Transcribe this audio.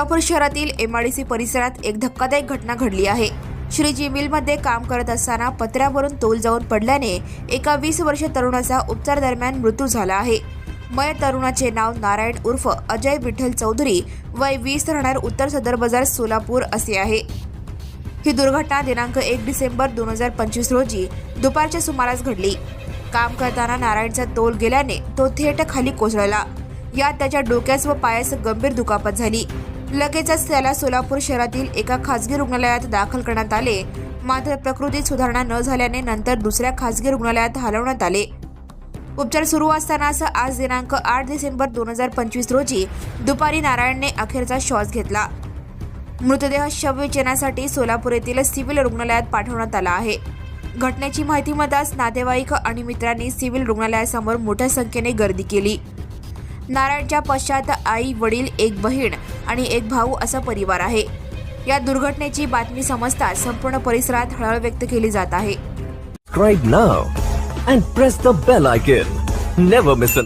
सोलापूर शहरातील एमआयडीसी परिसरात एक धक्कादायक घटना घडली आहे। श्रीजी मिलमध्ये काम करत असताना पत्र्यावरून तोल जाऊन पडल्याने एका 20 वर्षीय तरुणाचा उपचार दरम्यान मृत्यू झाला आहे। मयत तरुणाचे नाव नारायण उर्फ अजय विठ्ठल चौधरी, वय 20, राहणार उत्तर सदर बाजार सोलापूर असे आहे। ही दुर्घटना दिनांक 1 डिसेंबर 2025 रोजी दुपारच्या सुमारास घडली। काम करताना नारायणचा तोल गेल्याने तो थेट खाली कोसळला। यात त्याच्या डोक्यास व पायास गंभीर दुखापत झाली। लगेचच त्याला सोलापूर शहरातील एका खासगी रुग्णालयात दाखल करण्यात आले, मात्र प्रकृतीत सुधारणा न झाल्याने नंतर दुसऱ्या खासगी रुग्णालयात हलवण्यात आले। उपचार सुरू असतानाच आज दिनांक 8 डिसेंबर 2025 रोजी दुपारी नारायणने अखेरचा श्वास घेतला। मृतदेह शवविच्छेदनासाठी सोलापूर येथील सिव्हिल रुग्णालयात पाठवण्यात आला आहे। घटनेची माहिती मिळताच नातेवाईक आणि मित्रांनी सिव्हिल रुग्णालयासमोर मोठ्या संख्येने गर्दी केली। नारायणच्या पश्चात आई, वडील, एक बहीण आणि एक भाऊ असा परिवार आहे। या दुर्घटनेची बातमी समजताच संपूर्ण परिसरात हळहळ व्यक्त केली जात आहे। Subscribe now and press the bell icon. Never miss an